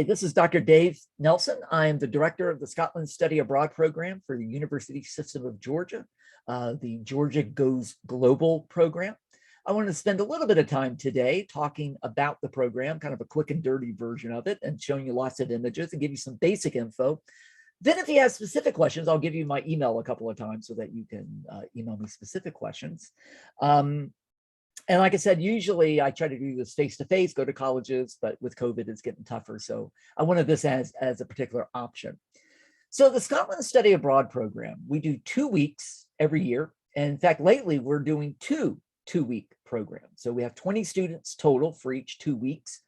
Hey, this is Dr. Dave Nelson. I am the director of the Scotland Study Abroad program for the University System of Georgia, the Georgia Goes Global program. I wanted to spend a little bit of time today talking about the program, kind of a quick and dirty version of it, and showing you lots of images and give you some basic info. Then if you have specific questions, I'll give you my email a couple of times so that you can email me specific questions. And like I said, usually I try to do this face-to-face, go to colleges, but with COVID, it's getting tougher. So I wanted this as a particular option. So the Scotland Study Abroad program, we do 2 weeks every year. And in fact, lately we're doing two-week programs. So we have 20 students total for each 2 weeks.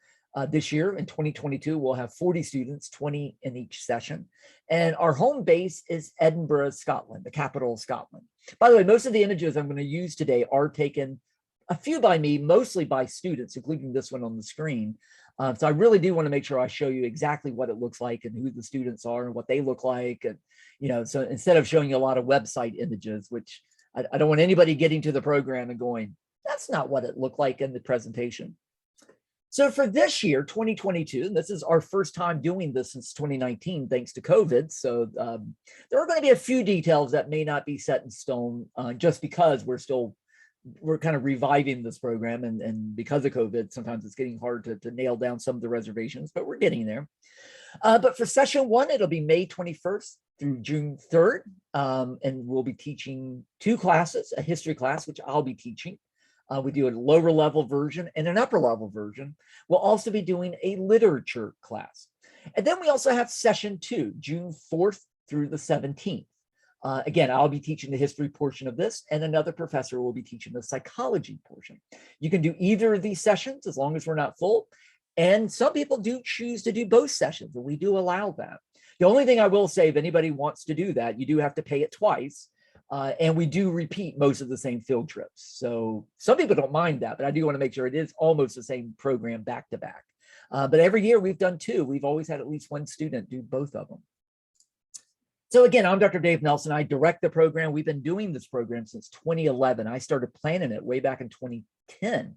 This year in 2022, we'll have 40 students, 20 in each session. And our home base is Edinburgh, Scotland, the capital of Scotland. By the way, most of the images I'm going to use today are taken, a few by me, mostly by students, including this one on the screen. So I really do want to make sure I show you exactly what it looks like and who the students are and what they look like. And, so instead of showing you a lot of website images, which I don't want anybody getting to the program and going, that's not what it looked like in the presentation. So for this year, 2022, this is our first time doing this since 2019, thanks to COVID. So there are going to be a few details that may not be set in stone just because we're kind of reviving this program, and because of COVID, sometimes it's getting hard to nail down some of the reservations, but we're getting there. But for session 1, it'll be May 21st through June 3rd, and we'll be teaching 2 classes, a history class, which I'll be teaching. We do a lower level version and an upper level version. We'll also be doing a literature class. And then we also have session 2, June 4th through the 17th. Again, I'll be teaching the history portion of this, and another professor will be teaching the psychology portion. You can do either of these sessions as long as we're not full. And some people do choose to do both sessions, and we do allow that. The only thing I will say, if anybody wants to do that, you do have to pay it twice. And we do repeat most of the same field trips. So some people don't mind that, but I do want to make sure it is almost the same program back to back. But every year we've done 2. We've always had at least one student do both of them. So again, I'm Dr. Dave Nelson. I direct the program. We've been doing this program since 2011. I started planning it way back in 2010.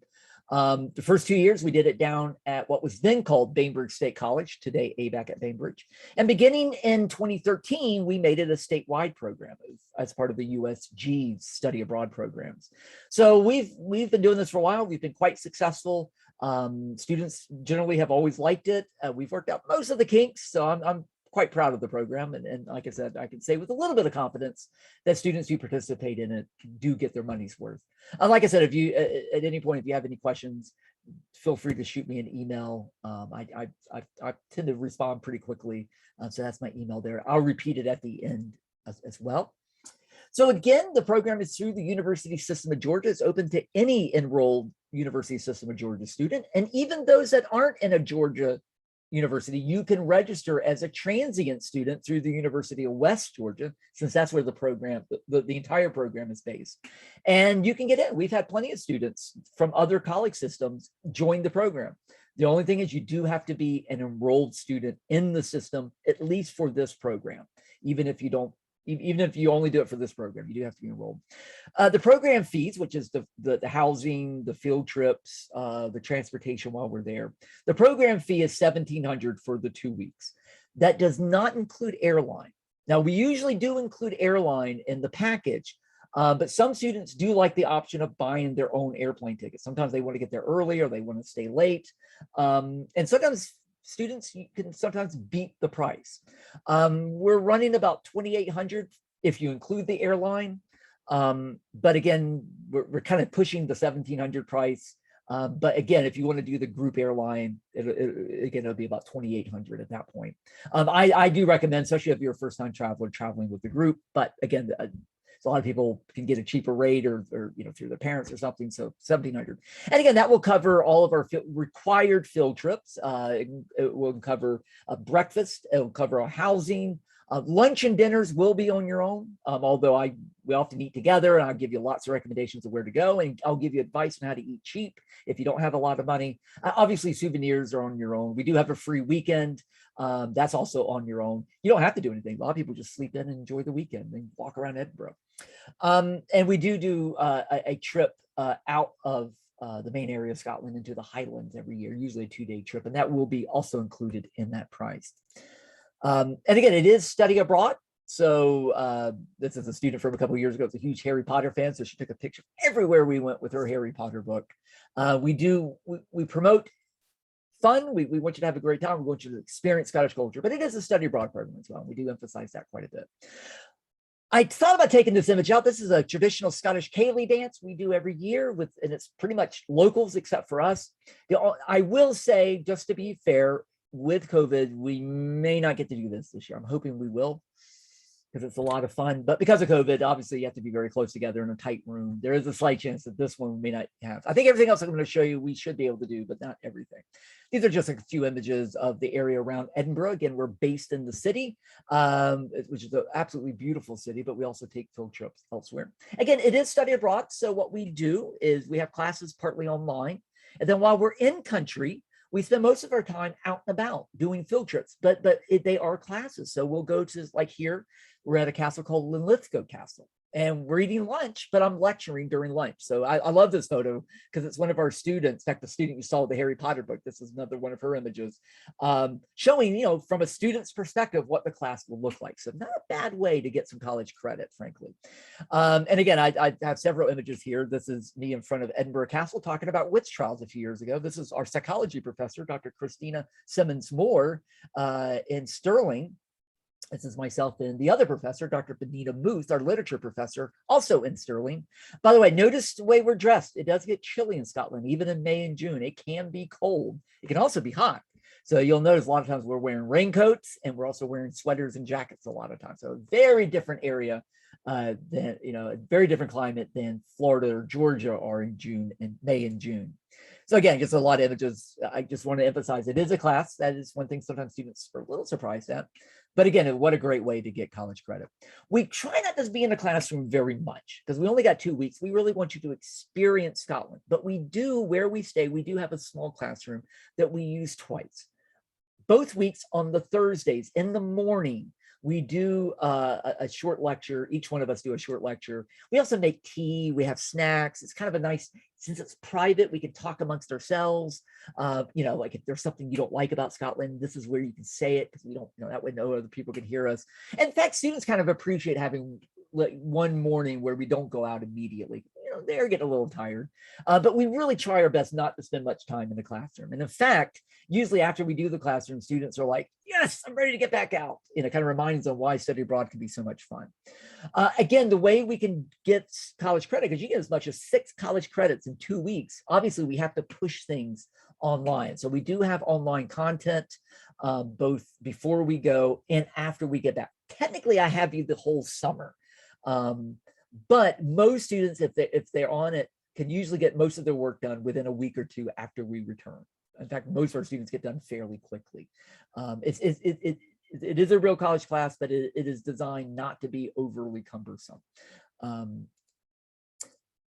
The first 2 years, we did it down at what was then called Bainbridge State College, today ABAC at Bainbridge. And beginning in 2013, we made it a statewide program as part of the USG study abroad programs. So we've been doing this for a while. We've been quite successful. Students generally have always liked it. We've worked out most of the kinks, so I'm quite proud of the program. And like I said, I can say with a little bit of confidence that students who participate in it do get their money's worth. Like I said, if you, at any point, if you have any questions, feel free to shoot me an email. I tend to respond pretty quickly. So that's my email there. I'll repeat it at the end as well. So again, the program is through the University System of Georgia. It's open to any enrolled University System of Georgia student. And even those that aren't in a Georgia university, you can register as a transient student through the University of West Georgia, since that's where the program, the entire program is based. And you can get in. We've had plenty of students from other college systems join the program. The only thing is you do have to be an enrolled student in the system, at least for this program, even if you only do it for this program, you do have to be enrolled. The program fees, which is the housing, the field trips, the transportation while we're there. The program fee is $1,700 for the 2 weeks. That does not include airline. Now, we usually do include airline in the package, but some students do like the option of buying their own airplane tickets. Sometimes they want to get there early or they want to stay late. And sometimes students, you can sometimes beat the price. We're running about $2,800 if you include the airline. But again, we're kind of pushing the $1,700 price. But again, if you want to do the group airline, it'll be about $2,800 at that point. I do recommend, especially if you're a first-time traveler, traveling with the group. But again, a lot of people can get a cheaper rate or through their parents or something. So $1,700. And again, that will cover all of our required field trips. It will cover breakfast. It will cover our housing. Lunch and dinners will be on your own, although we often eat together, and I'll give you lots of recommendations of where to go, and I'll give you advice on how to eat cheap if you don't have a lot of money. Obviously, souvenirs are on your own. We do have a free weekend. That's also on your own. You don't have to do anything. A lot of people just sleep in and enjoy the weekend and walk around Edinburgh. And we do a trip out of the main area of Scotland into the Highlands every year, usually a 2-day trip, and that will be also included in that price. And again, it is study abroad. So this is a student from a couple of years ago. It's a huge Harry Potter fan, so she took a picture everywhere we went with her Harry Potter book. We promote fun. We want you to have a great time. We want you to experience Scottish culture, but it is a study abroad program as well. We do emphasize that quite a bit. I thought about taking this image out. This is a traditional Scottish Cayley dance we do every year and it's pretty much locals except for us. I will say, just to be fair, with COVID, we may not get to do this year. I'm hoping we will, because it's a lot of fun. But because of COVID, obviously you have to be very close together in a tight room. There is a slight chance that this one we may not have. I think everything else I'm going to show you, we should be able to do, but not everything. These are just a few images of the area around Edinburgh. Again, we're based in the city, which is an absolutely beautiful city, but we also take field trips elsewhere. Again, it is study abroad. So what we do is we have classes partly online. And then while we're in country, we spend most of our time out and about doing field trips, but they are classes. So we'll go to, like here, we're at a castle called Linlithgow Castle, and we're eating lunch, but I'm lecturing during lunch. So I love this photo because it's one of our students. In fact, the student you saw with the Harry Potter book, this is another one of her images, showing, from a student's perspective, what the class will look like. So not a bad way to get some college credit, frankly. And again, I have several images here. This is me in front of Edinburgh Castle talking about witch trials a few years ago. This is our psychology professor, Dr. Christina Simmons-Moore in Stirling. This is myself and the other professor, Dr. Benita Muth, our literature professor, also in Stirling. By the way, notice the way we're dressed. It does get chilly in Scotland, even in May and June. It can be cold. It can also be hot. So you'll notice a lot of times we're wearing raincoats, and we're also wearing sweaters and jackets a lot of times. So a very different area than, a very different climate than Florida or Georgia are in May and June. So again, just a lot of images. I just want to emphasize it is a class. That is one thing sometimes students are a little surprised at. But again, what a great way to get college credit. We try not to be in the classroom very much because we only got 2 weeks. We really want you to experience Scotland. But we do, where we stay, we do have a small classroom that we use twice. Both weeks on the Thursdays in the morning, we do a short lecture. Each one of us do a short lecture. We also make tea. We have snacks. It's kind of a nice, since it's private, we can talk amongst ourselves. Like if there's something you don't like about Scotland, this is where you can say it, because we don't, that way no other people can hear us. And in fact, students kind of appreciate having like one morning where we don't go out immediately. They're getting a little tired, but we really try our best not to spend much time in the classroom. And in fact, usually after we do the classroom, students are like, yes, I'm ready to get back out. It kind of reminds them why study abroad can be so much fun. Again, the way we can get college credit, because you get as much as 6 college credits in 2 weeks. Obviously, we have to push things online. So we do have online content, both before we go and after we get back. Technically, I have you the whole summer. But most students, if they're on it, can usually get most of their work done within a week or 2 after we return. In fact, most of our students get done fairly quickly. It is a real college class, but it is designed not to be overly cumbersome.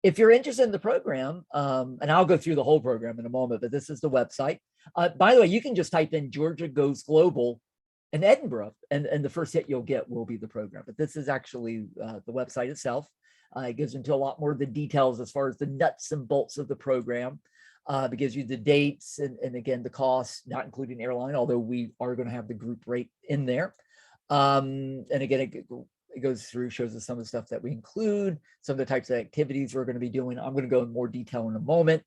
If you're interested in the program, and I'll go through the whole program in a moment, but this is the website. By the way, you can just type in Georgia Goes Global in Edinburgh, and the first hit you'll get will be the program. But this is actually the website itself. It gives into a lot more of the details as far as the nuts and bolts of the program. It gives you the dates and again, the costs, not including airline, although we are going to have the group rate in there. And again, it goes through, shows us some of the stuff that we include, some of the types of activities we're going to be doing. I'm going to go in more detail in a moment.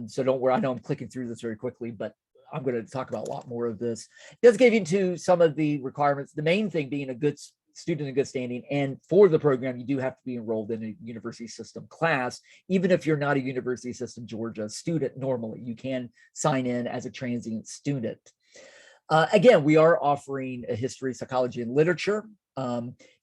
So don't worry, I know I'm clicking through this very quickly, but I'm going to talk about a lot more of this. It does give you to some of the requirements, the main thing being a good student in good standing. And for the program, you do have to be enrolled in a university system class. Even if you're not a University System Georgia student, normally you can sign in as a transient student. Again, we are offering a history, psychology, and literature.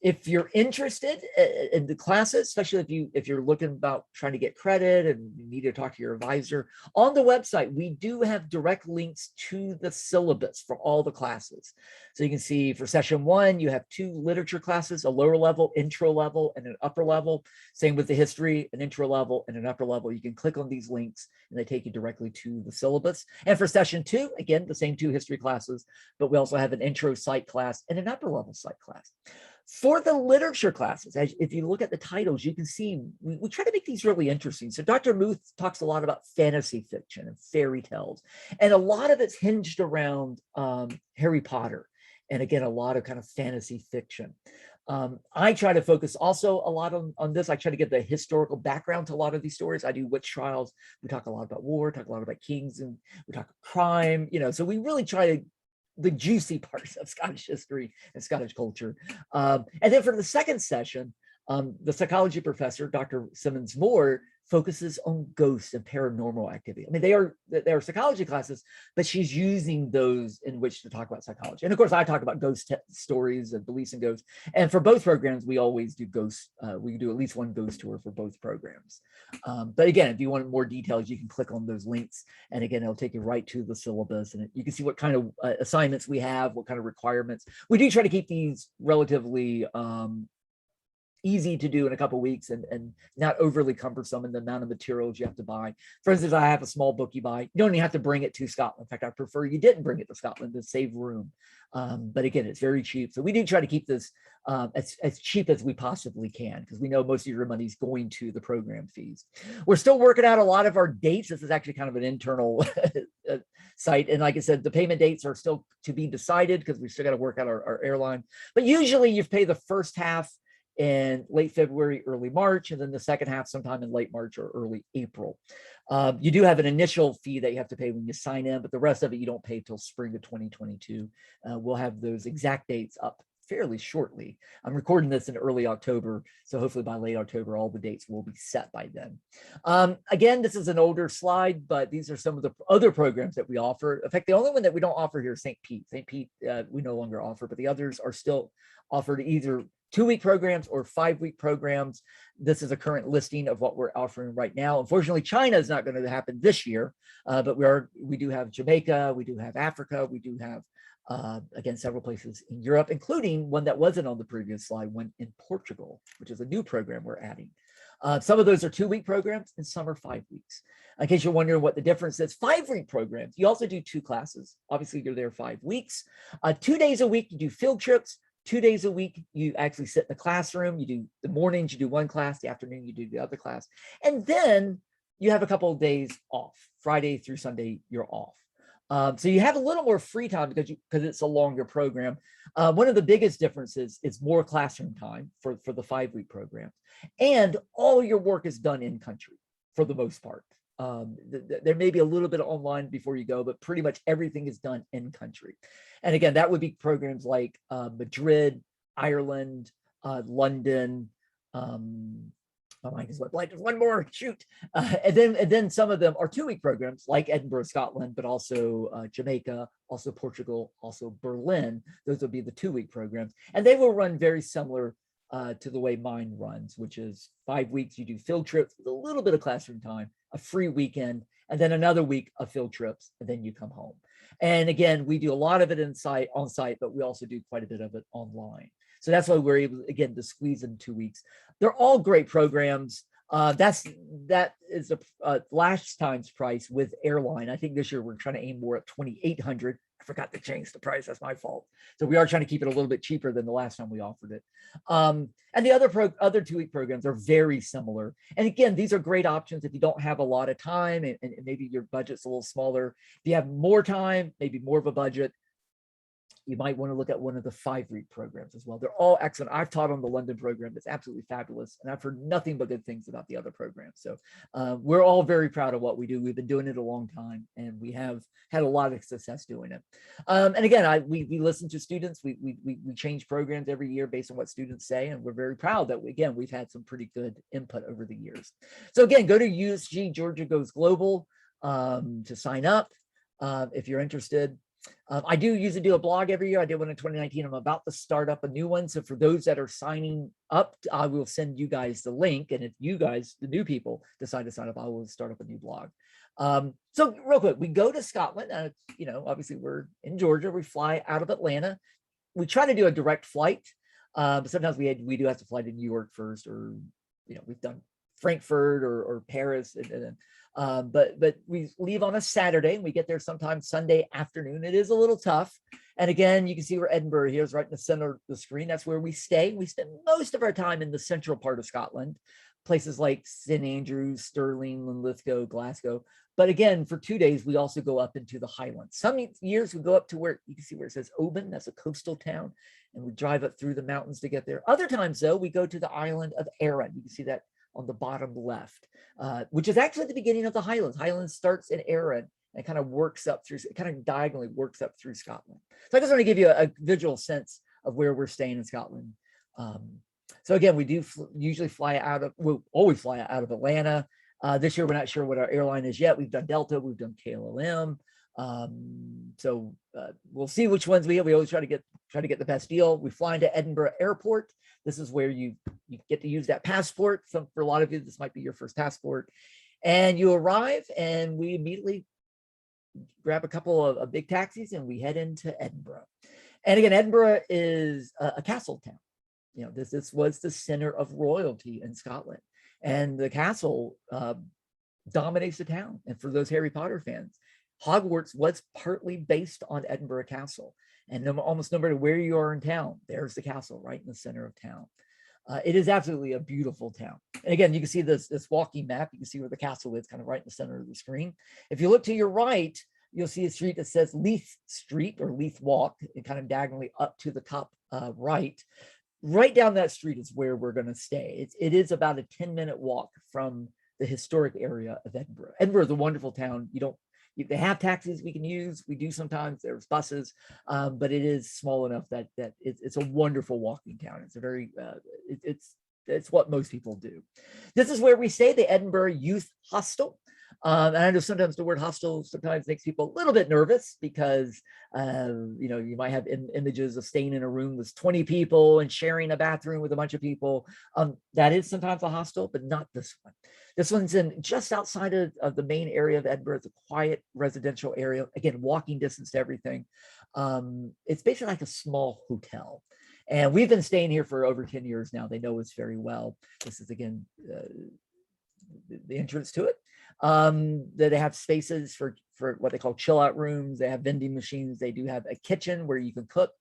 If you're interested in the classes, especially if you're looking about trying to get credit and you need to talk to your advisor, on the website, we do have direct links to the syllabus for all the classes. So you can see for session 1, you have 2 literature classes, a lower level, intro level, and an upper level. Same with the history, an intro level and an upper level. You can click on these links and they take you directly to the syllabus. And for session 2, again, the same 2 history classes, but we also have an intro psych class and an upper level psych class. For the literature classes, if you look at the titles, you can see we try to make these really interesting. So Dr. Muth talks a lot about fantasy fiction and fairy tales, and a lot of it's hinged around Harry Potter. And again, a lot of kind of fantasy fiction. I try to focus also a lot on this. I try to give the historical background to a lot of these stories. I do witch trials. We talk a lot about war, talk a lot about kings, and we talk crime, so we really try to the juicy parts of Scottish history and Scottish culture. And then for the second session, the psychology professor, Dr. Simmons Moore, focuses on ghosts and paranormal activity. I mean, they are psychology classes, but she's using those in which to talk about psychology. And of course, I talk about ghost stories and beliefs in ghosts. And for both programs, we always do ghosts. We do at least one ghost tour for both programs. But again, if you want more details, you can click on those links. And again, it'll take you right to the syllabus. And you can see what kind of assignments we have, what kind of requirements. We do try to keep these relatively easy to do in a couple of weeks and not overly cumbersome in the amount of materials you have to buy. For instance, I have a small book you buy. You don't even have to bring it to Scotland. In fact, I prefer you didn't bring it to Scotland to save room. But again, it's very cheap. So we do try to keep this as cheap as we possibly can, because we know most of your money is going to the program fees. We're still working out a lot of our dates. This is actually kind of an internal site. And like I said, the payment dates are still to be decided because we still got to work out our airline. But usually you pay the first half in late February, early March, and then the second half sometime in late March or early April. You do have an initial fee that you have to pay when you sign in, but the rest of it you don't pay till spring of 2022. We'll have those exact dates up fairly shortly. I'm recording this in early October, so hopefully by late October, all the dates will be set by then. Again, this is an older slide, but these are some of the other programs that we offer. In fact, the only one that we don't offer here is St. Pete. St. Pete, we no longer offer, but the others are still offered either 2-week programs or 5-week programs. This is a current listing of what we're offering right now. Unfortunately, China is not going to happen this year, but we do have Jamaica, we do have Africa, we do have again, several places in Europe, including one that wasn't on the previous slide, one in Portugal, which is a new program we're adding. Some of those are 2-week programs and some are 5 weeks. In case you're wondering what the difference is, 5-week programs, you also do 2 classes. Obviously, you're there 5 weeks. 2 days a week, you do field trips. 2 days a week, you actually sit in the classroom. You do the mornings, you do one class, the afternoon, you do the other class. And then you have a couple of days off. Friday through Sunday, you're off. So you have a little more free time because it's a longer program. One of the biggest differences is more classroom time for the 5-week program. And all your work is done in country for the most part. There may be a little bit of online before you go, but pretty much everything is done in country. And again, that would be programs like Madrid, Ireland, London. My mind is blank. There's one more, shoot. And then some of them are 2-week programs like Edinburgh, Scotland, but also Jamaica, also Portugal, also Berlin. Those will be the 2-week programs. And they will run very similar to the way mine runs, which is 5 weeks, you do field trips with a little bit of classroom time, a free weekend, and then another week of field trips, and then you come home. And again, we do a lot of it on site, but we also do quite a bit of it online. So that's why we're able, again, to squeeze in 2 weeks. They're all great programs. That is last time's price with airline. I think this year we're trying to aim more at $2,800. I forgot to change the price. That's my fault. So we are trying to keep it a little bit cheaper than the last time we offered it. And the other 2-week programs are very similar. And again, these are great options if you don't have a lot of time and maybe your budget's a little smaller. If you have more time, maybe more of a budget, you might want to look at one of the 5-week programs as well. They're all excellent. I've taught on the London program. It's absolutely fabulous. And I've heard nothing but good things about the other programs. So we're all very proud of what we do. We've been doing it a long time and we have had a lot of success doing it. And again, we listen to students. We change programs every year based on what students say. And we're very proud that, we've had some pretty good input over the years. So again, go to USG Georgia Goes Global to sign up if you're interested. I do usually do a blog every year. I did one in 2019. I'm about to start up a new one. So for those that are signing up, I will send you guys the link. And if you guys, the new people, decide to sign up, I will start up a new blog. So real quick, we go to Scotland. Obviously we're in Georgia. We fly out of Atlanta. We try to do a direct flight. But sometimes we do have to fly to New York first, or we've done Frankfurt or Paris. But we leave on a Saturday and we get there sometime Sunday afternoon. It is a little tough. And again, you can see where Edinburgh here is right in the center of the screen. That's where we stay. We spend most of our time in the central part of Scotland, places like St. Andrews, Stirling, Linlithgow, Glasgow. But again, for 2 days, we also go up into the Highlands. Some years we go up to where you can see where it says Oban, that's a coastal town, and we drive up through the mountains to get there. Other times, though, we go to the island of Arran. You can see that on the bottom left, which is actually the beginning of the Highlands. Highlands starts in Arran and kind of works up through, it kind of diagonally works up through Scotland. So I just want to give you a visual sense of where we're staying in Scotland. So again, we do usually fly out of, we'll always fly out of Atlanta. This year, we're not sure what our airline is yet. We've done Delta, we've done KLM. So we'll see which ones we have. We always try to get the best deal. We fly into Edinburgh Airport. This is where you get to use that passport. So for a lot of you, this might be your first passport. And you arrive, and we immediately grab a couple of big taxis, and we head into Edinburgh. And again, Edinburgh is a castle town. You know, this was the center of royalty in Scotland, and the castle dominates the town. And for those Harry Potter fans, Hogwarts was partly based on Edinburgh Castle. And almost no matter where you are in town, there's the castle right in the center of town. It is absolutely a beautiful town. And again, you can see this walking map. You can see where the castle is, kind of right in the center of the screen. If you look to your right, you'll see a street that says Leith Street or Leith Walk, and kind of diagonally up to the top right. Right down that street is where we're going to stay. It is about a 10-minute walk from the historic area of Edinburgh. Edinburgh is a wonderful town. They have taxis we can use. We do sometimes. There's buses, but it is small enough that it's a wonderful walking town. It's a very it's what most people do. This is where we stay, the Edinburgh Youth Hostel. And I know sometimes the word hostel sometimes makes people a little bit nervous because, you might have images of staying in a room with 20 people and sharing a bathroom with a bunch of people. That is sometimes a hostel, but not this one. This one's in just outside of the main area of Edinburgh. It's a quiet residential area. Again, walking distance to everything. It's basically like a small hotel. And we've been staying here for over 10 years now. They know us very well. This is, again, the entrance to it. That they have spaces for what they call chill out rooms. They have vending machines. They do have a kitchen where you can cook.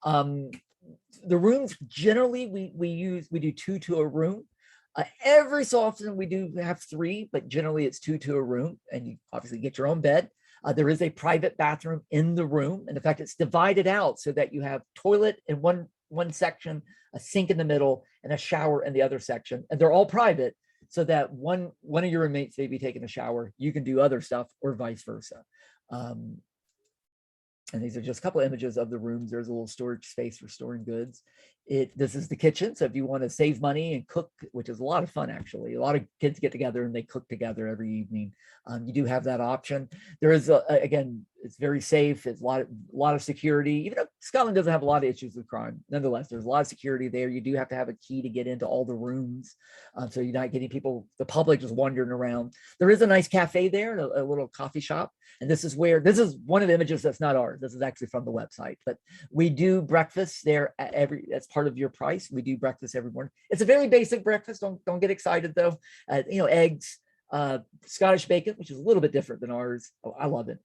The rooms generally we do 2 to a room. Every so often we do have 3, but generally it's 2 to a room, and you obviously get your own bed. There is a private bathroom in the room, and in fact it's divided out so that you have toilet in one section, a sink in the middle, and a shower in the other section, and they're all private, so that one of your roommates may be taking a shower, you can do other stuff, or vice versa. And these are just a couple of images of the rooms. There's a little storage space for storing goods. This is the kitchen. So if you want to save money and cook, which is a lot of fun, actually, a lot of kids get together and they cook together every evening. You do have that option. There is, again, it's very safe. It's a lot of security. Even though Scotland doesn't have a lot of issues with crime, nonetheless, there's a lot of security there. You do have to have a key to get into all the rooms. So you're not getting the public just wandering around. There is a nice cafe there, a little coffee shop. And this is one of the images that's not ours. This is actually from the website, but we do breakfast there that's part of your price. We do breakfast every morning. It's a very basic breakfast. Don't get excited though. Eggs, Scottish bacon, which is a little bit different than ours. Oh, I love it.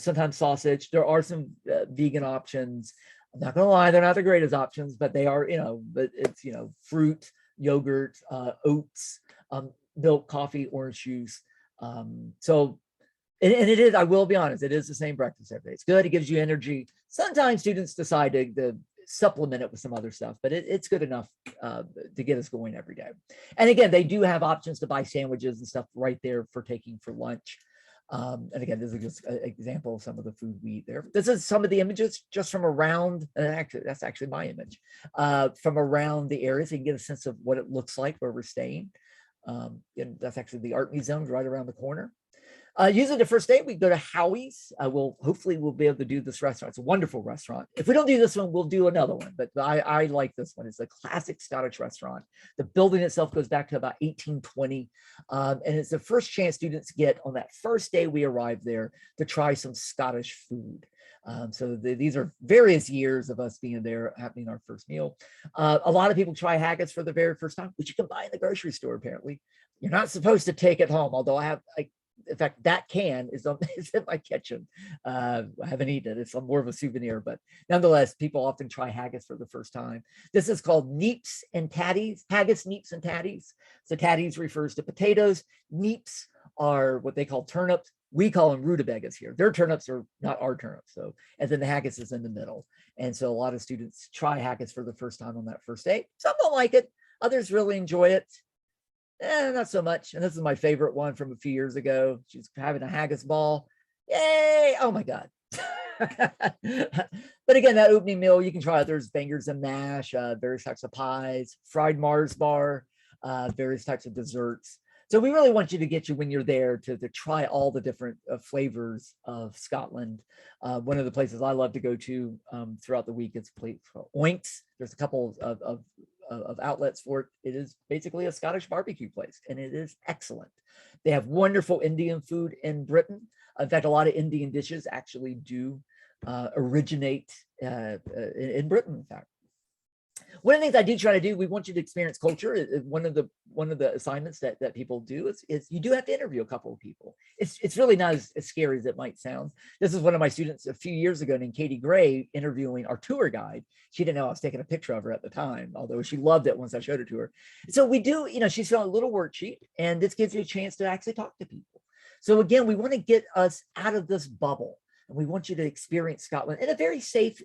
Sometimes sausage. There are some vegan options. I'm not gonna lie, they're not the greatest options, but they are, but it's, fruit, yogurt, oats, milk, coffee, orange juice. And it is, I will be honest, it is the same breakfast every day. It's good. It gives you energy. Sometimes students decide to supplement it with some other stuff, but it's good enough to get us going every day. And again, they do have options to buy sandwiches and stuff right there for taking for lunch. And again, this is just an example of some of the food we eat there. This is some of the images just from around, actually, that's actually my image, from around the area, so you can get a sense of what it looks like where we're staying. And that's actually the art museum right around the corner. Usually the first day we go to Howie's. Hopefully we'll be able to do this restaurant. It's a wonderful restaurant. If we don't do this one, we'll do another one. But I like this one. It's a classic Scottish restaurant. The building itself goes back to about 1820. And it's the first chance students get on that first day we arrive there to try some Scottish food. So these are various years of us being there, having our first meal. A lot of people try haggis for the very first time, which you can buy in the grocery store, apparently. You're not supposed to take it home, although I in fact, that can is in my kitchen. I haven't eaten it. It's more of a souvenir, but nonetheless, people often try haggis for the first time. This is called neeps and tatties, haggis, neeps, and tatties. So tatties refers to potatoes. Neeps are what they call turnips. We call them rutabagas here. Their turnips are not our turnips. So, and then the haggis is in the middle. And so a lot of students try haggis for the first time on that first day. Some don't like it. Others really enjoy it. Not so much. And this is my favorite one from a few years ago. She's having a haggis ball. Yay! Oh my God. But again, that opening meal, you can try it. There's bangers and mash, various types of pies, fried Mars bar, various types of desserts. So we really want you to get you when you're there to try all the different flavors of Scotland. One of the places I love to go to throughout the week is a place called Oinks. There's a couple of outlets for it. It is basically a Scottish barbecue place, and it is excellent. They have wonderful Indian food in Britain. In fact, a lot of Indian dishes actually do originate in Britain, in fact. One of the things I do try to do, we want you to experience culture. One of the assignments that people do is you do have to interview a couple of people. It's really not as scary as it might sound. This is one of my students a few years ago named Katie Gray interviewing our tour guide. She didn't know I was taking a picture of her at the time, although she loved it once I showed it to her. So we do, she's on a little worksheet, and this gives you a chance to actually talk to people. So again, we want to get us out of this bubble, and we want you to experience Scotland in a very safe,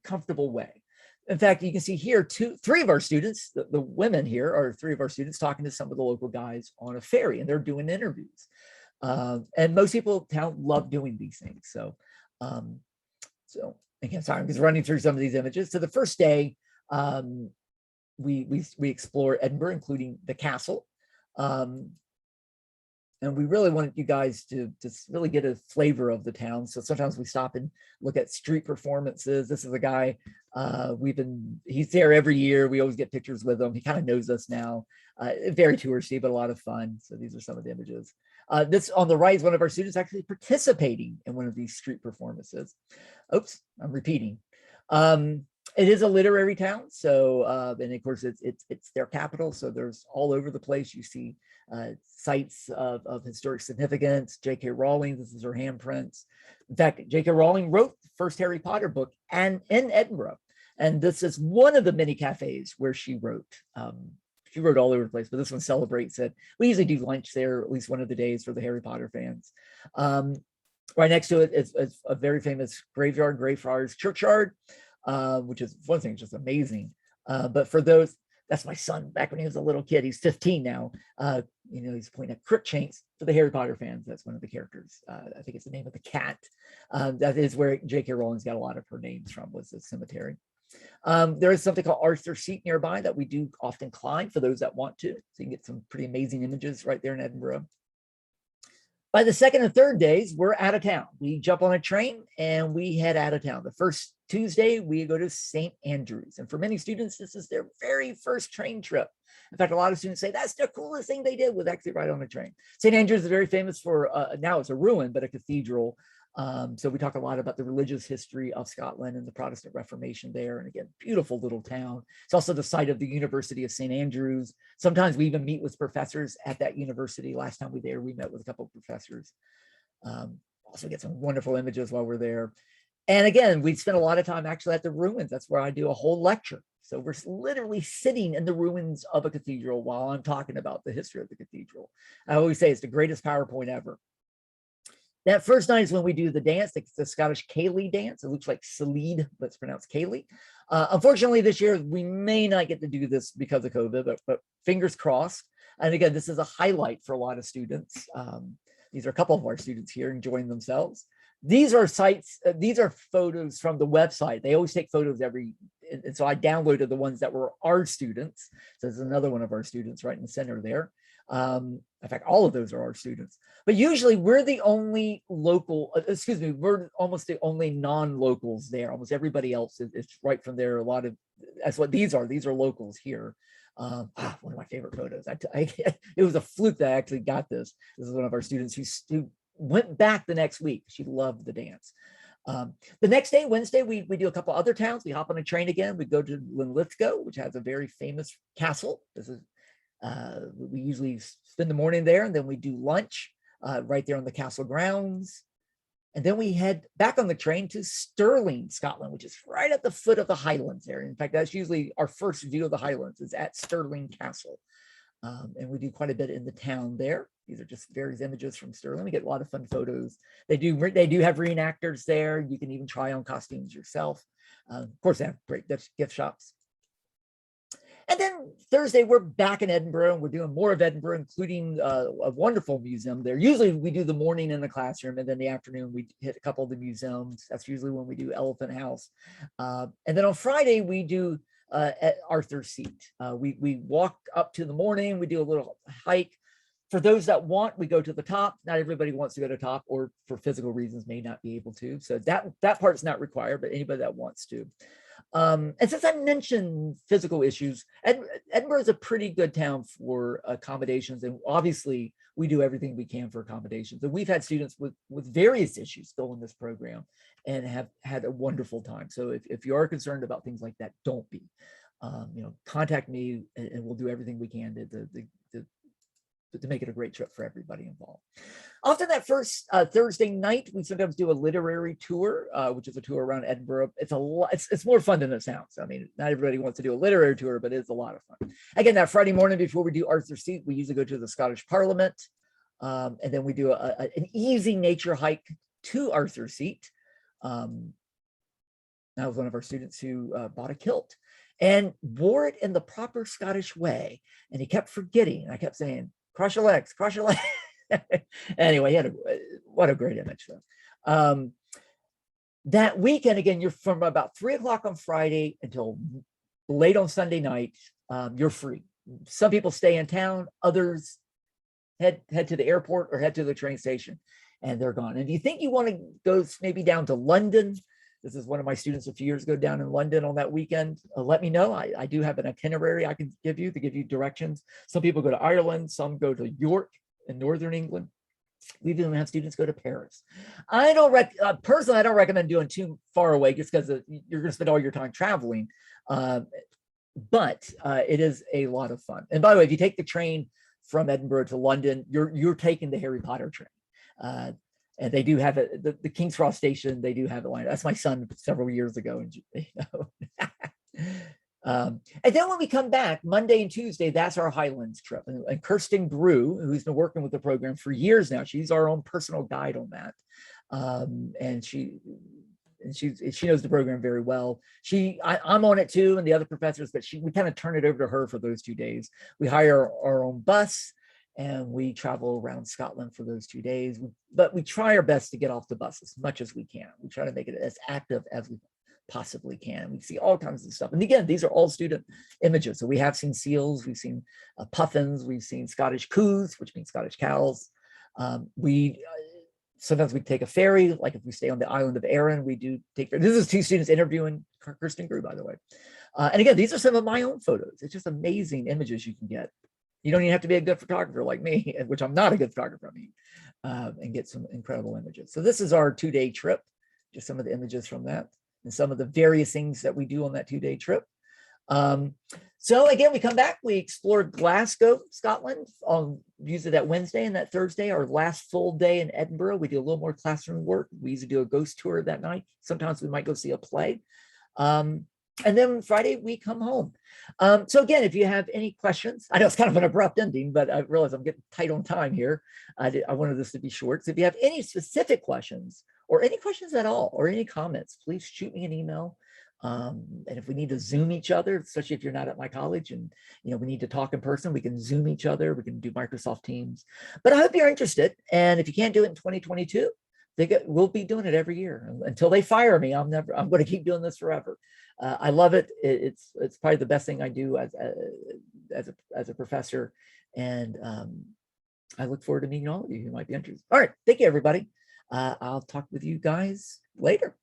comfortable way. In fact, you can see here, three of our students, the women here are three of our students talking to some of the local guys on a ferry, and they're doing interviews. And most people in town love doing these things. So again, sorry, I'm just running through some of these images. So the first day, we explore Edinburgh, including the castle. And we really wanted you guys to just really get a flavor of the town. So sometimes we stop and look at street performances. This is a guy, he's there every year. We always get pictures with him. He kind of knows us now. Very touristy, but a lot of fun. So these are some of the images. This on the right is one of our students actually participating in one of these street performances. Oops, I'm repeating. It is a literary town, so and of course it's their capital, so there's all over the place. You see sites of historic significance. J.K. Rowling, this is her handprints. In fact, J.K. Rowling wrote the first Harry Potter book and in Edinburgh, and this is one of the many cafes where she wrote. She wrote all over the place, but this one celebrates it. We usually do lunch there at least one of the days for the Harry Potter fans. Right next to it is a very famous graveyard, Greyfriars churchyard. Which is one thing, just amazing. But for those, that's my son back when he was a little kid. He's 15 now. He's pointing at Crookshanks. For the Harry Potter fans, that's one of the characters. I think it's the name of the cat. That is where J.K. Rowling's got a lot of her names from, was the cemetery. There is something called Arthur's Seat nearby that we do often climb for those that want to. So you can get some pretty amazing images right there in Edinburgh. By the second and third days, we're out of town. We jump on a train and we head out of town. The first Tuesday, we go to St. Andrews. And for many students, this is their very first train trip. In fact, a lot of students say that's the coolest thing they did was actually ride on a train. St. Andrews is very famous for, now it's a ruin, but a cathedral. So we talk a lot about the religious history of Scotland and the Protestant Reformation there. And again, beautiful little town. It's also the site of the University of St. Andrews. Sometimes we even meet with professors at that university. Last time we were there, we met with a couple of professors. Also get some wonderful images while we're there. And again, we spend a lot of time actually at the ruins. That's where I do a whole lecture. So we're literally sitting in the ruins of a cathedral while I'm talking about the history of the cathedral. I always say it's the greatest PowerPoint ever. That first night is when we do the dance, the Scottish Cayley dance. It looks like Salid, but it's pronounced Cayley. Unfortunately, this year, we may not get to do this because of COVID, but fingers crossed. And again, this is a highlight for a lot of students. These are a couple of our students here enjoying themselves. These are sites, these are photos from the website. They always take photos and so I downloaded the ones that were our students. So there's another one of our students right in the center there. In fact, all of those are our students, but usually we're the only local, we're almost the only non-locals there. Almost everybody else is right from there. That's what these are locals here. One of my favorite photos. It was a fluke that I actually got this. This is one of our students who went back the next week. She loved the dance. The next day, Wednesday, we do a couple other towns. We hop on a train again. We go to Linlithgow, which has a very famous castle. We usually spend the morning there, and then we do lunch right there on the castle grounds. And then we head back on the train to Stirling, Scotland, which is right at the foot of the Highlands there. In fact, that's usually our first view of the Highlands is at Stirling Castle. And we do quite a bit in the town there. These are just various images from Stirling. We get a lot of fun photos. They do have reenactors there. You can even try on costumes yourself. Of course, they have great gift shops. And then Thursday, we're back in Edinburgh, and we're doing more of Edinburgh, including a wonderful museum there. Usually we do the morning in the classroom, and then the afternoon we hit a couple of the museums. That's usually when we do Elephant House. And then on Friday, we do at Arthur's Seat. We walk up to the morning, we do a little hike. For those that want, we go to the top. Not everybody wants to go to the top, or for physical reasons may not be able to. So that part's not required, but anybody that wants to. And since I mentioned physical issues, Edinburgh is a pretty good town for accommodations. And obviously we do everything we can for accommodations. And we've had students with various issues still in this program and have had a wonderful time. So if you are concerned about things like that, don't be. Contact me and we'll do everything we can to make it a great trip for everybody involved. Often that first Thursday night, we sometimes do a literary tour, which is a tour around Edinburgh. It's more fun than it sounds. I mean, not everybody wants to do a literary tour, but it's a lot of fun. Again, that Friday morning before we do Arthur's Seat, we usually go to the Scottish Parliament, and then we do an easy nature hike to Arthur's Seat. That was one of our students who bought a kilt and wore it in the proper Scottish way, and he kept forgetting. I kept saying, cross your legs, cross your legs. Anyway, what a great image though. That weekend, again, you're from about 3 o'clock on Friday until late on Sunday night. You're free. Some people stay in town, others head to the airport or head to the train station, and they're gone. And do you think you want to go maybe down to London? This is one of my students a few years ago down in London on that weekend. Let me know. I do have an itinerary I can give you to give you directions. Some people go to Ireland, some go to York in Northern England. We even have students go to Paris. Personally, I don't recommend doing too far away just because you're going to spend all your time traveling. But it is a lot of fun. And by the way, if you take the train from Edinburgh to London, you're taking the Harry Potter train. And they do have it, the King's Cross station, they do have it lined up. That's my son several years ago. And then when we come back, Monday and Tuesday, that's our Highlands trip. And Kirsten Brew, who's been working with the program for years now, she's our own personal guide on that. And she knows the program very well. I'm on it too, and the other professors, but we kind of turn it over to her for those 2 days. We hire our own bus, and we travel around Scotland for those 2 days. But we try our best to get off the bus as much as we can. We try to make it as active as we possibly can. We see all kinds of stuff. And again, these are all student images. So we have seen seals, we've seen puffins, we've seen Scottish coos, which means Scottish cows. Sometimes we take a ferry, like if we stay on the island of Arran, we do take, this is 2 students interviewing Kirsten Grew, by the way. And again, these are some of my own photos. It's just amazing images you can get. You don't even have to be a good photographer like me, which I'm not a good photographer, and get some incredible images. So this is our 2-day trip, just some of the images from that and some of the various things that we do on that 2-day trip. So again, we come back, we explore Glasgow, Scotland, on usually that Wednesday and that Thursday, our last full day in Edinburgh. We do a little more classroom work. We usually do a ghost tour that night. Sometimes we might go see a play. And then Friday, we come home. So again, if you have any questions, I know it's kind of an abrupt ending, but I realize I'm getting tight on time here. I wanted this to be short. So if you have any specific questions or any questions at all, or any comments, please shoot me an email. And if we need to Zoom each other, especially if you're not at my college and we need to talk in person, we can Zoom each other. We can do Microsoft Teams. But I hope you're interested. And if you can't do it in 2022, we'll be doing it every year until they fire me. I'm going to keep doing this forever. I love it. It's probably the best thing I do as a professor. And I look forward to meeting all of you who might be interested. All right. Thank you, everybody. I'll talk with you guys later.